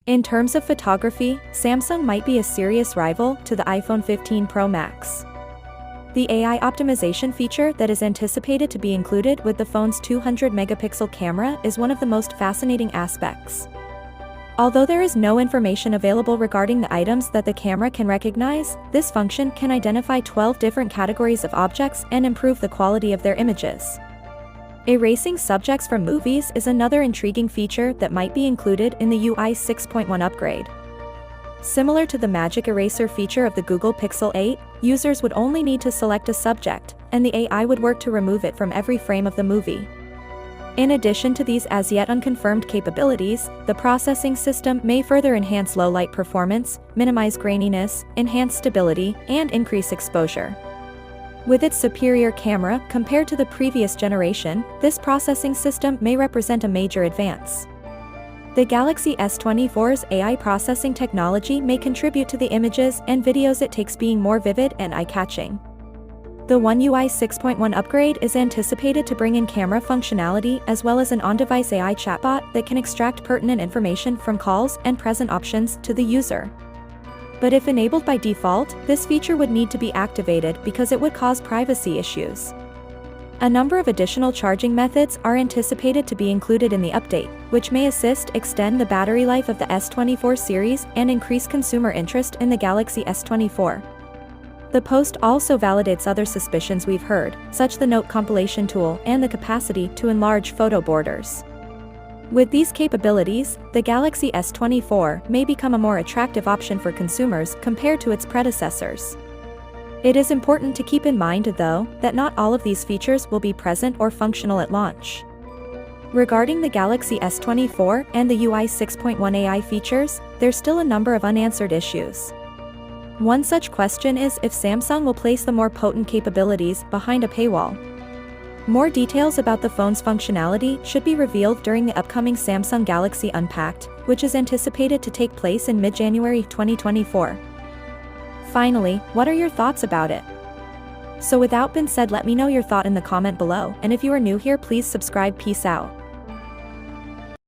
In terms of photography, Samsung might be a serious rival to the iPhone 15 Pro Max. The AI optimization feature that is anticipated to be included with the phone's 200-megapixel camera is one of the most fascinating aspects. Although there is no information available regarding the items that the camera can recognize, this function can identify 12 different categories of objects and improve the quality of their images. Erasing subjects from movies is another intriguing feature that might be included in the UI 6.1 upgrade. Similar to the magic eraser feature of the Google Pixel 8, users would only need to select a subject, and the AI would work to remove it from every frame of the movie. In addition to these as yet unconfirmed capabilities, the processing system may further enhance low-light performance, minimize graininess, enhance stability, and increase exposure. With its superior camera compared to the previous generation, this processing system may represent a major advance. The Galaxy S24's AI processing technology may contribute to the images and videos it takes being more vivid and eye-catching. The One UI 6.1 upgrade is anticipated to bring in camera functionality as well as an on-device AI chatbot that can extract pertinent information from calls and present options to the user. But if enabled by default, this feature would need to be activated because it would cause privacy issues. A number of additional charging methods are anticipated to be included in the update, which may extend the battery life of the S24 series and increase consumer interest in the Galaxy S24. The post also validates other suspicions we've heard, such as the note compilation tool and the capacity to enlarge photo borders. With these capabilities, the Galaxy S24 may become a more attractive option for consumers compared to its predecessors. It is important to keep in mind, though, that not all of these features will be present or functional at launch. Regarding the Galaxy S24 and the UI 6.1 AI features, there's still a number of unanswered issues. One such question is if Samsung will place the more potent capabilities behind a paywall. More details about the phone's functionality should be revealed during the upcoming Samsung Galaxy Unpacked, which is anticipated to take place in mid-January 2024. Finally, what are your thoughts about it? So without being said, let me know your thought in the comment below, and if you are new here, please subscribe. Peace out.